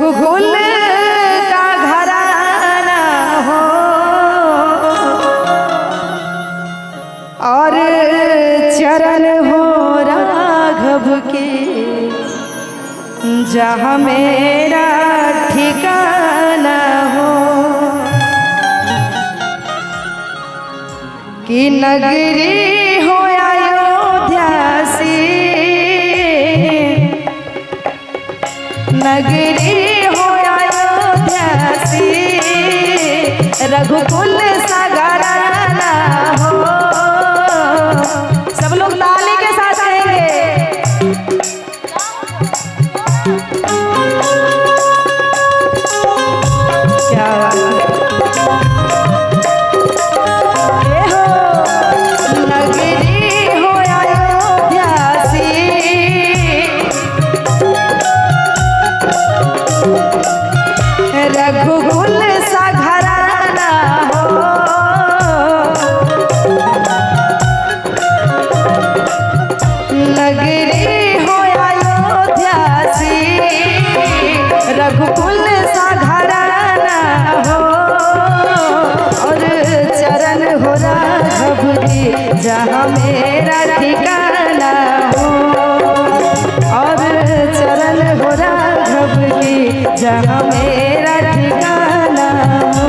रघुकुल का घराना हो और चरण हो राघव के जहाँ मेरा ठिकाना हो। कि नगरी हो अयोध्या सी, नगरी हो अयोध्या सी, रघुकुल सा घराना हो। सब लोग ताली के साथ कहेंगे। क्या रघुकुल सा घराना हो, नगरी हो अयोध्या सी, रघुकुल सा घराना हो और चरण हो राघव की जहाँ मेरा ठिकाना हो। और चरण हो राघव की जहाँ मेरा ठिकाना हो।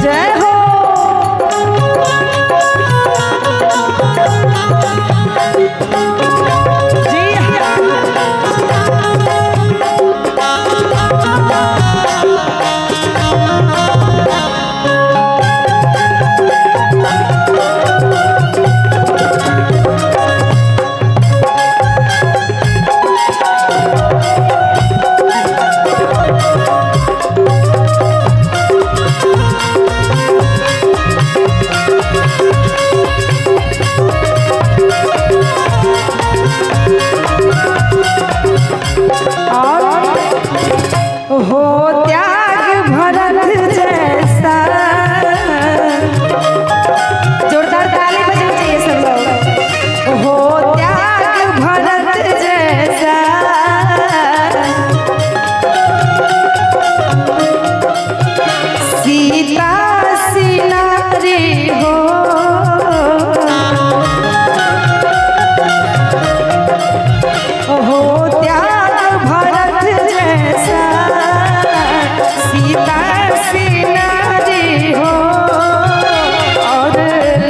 जय हो। जी हो त्याग भरत जैसा, जोरदार ताली बजनी चाहिए सब लोग। हो त्याग भरत जैसा, सीता सी नारी हो। हो त्याग भरत जैसा, सीता सी नारी हो और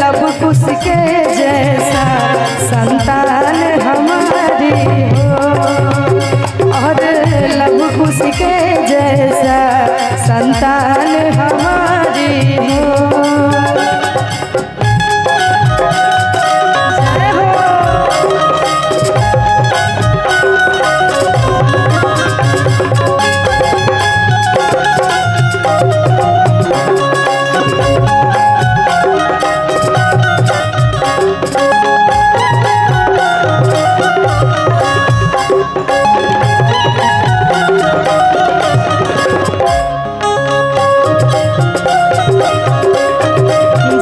लव कुश के जैसा संतान हमारी हो। और लव कुश के जैसा संतान हमारी हो।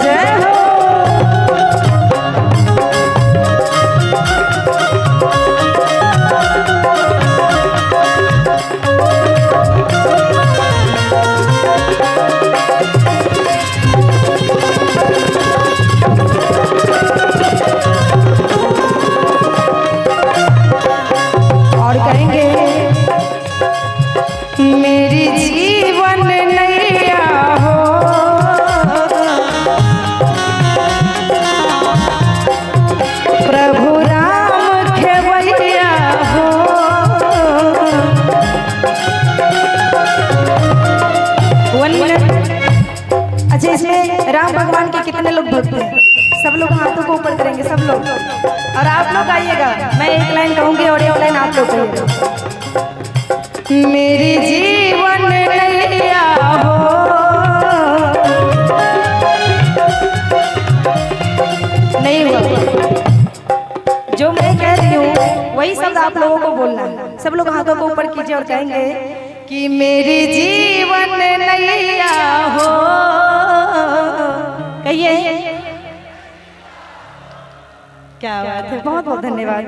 जय हो। मेरी जीवन नैया हो, प्रभु राम खेवैया हो। अच्छा, इसमें राम भगवान के कितने लोग भक्त हैं? सब लोग हाथों को ऊपर करेंगे, सब लोग। और आप लोग आइएगा, मैं एक लाइन कहूंगी और एक लाइन आप लोग कहिएगा। मेरी जीवन नैया हो, नहीं हुआ। जो मैं कह रही हूँ वही शब्द आप लोगों को बोलना है। सब लोग हाथों को ऊपर कीजिए और कहेंगे कि मेरी जीवन नैया हो। कहिए। क्या बात है, बहुत बहुत धन्यवाद।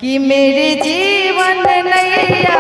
कि मेरे जीवन नैया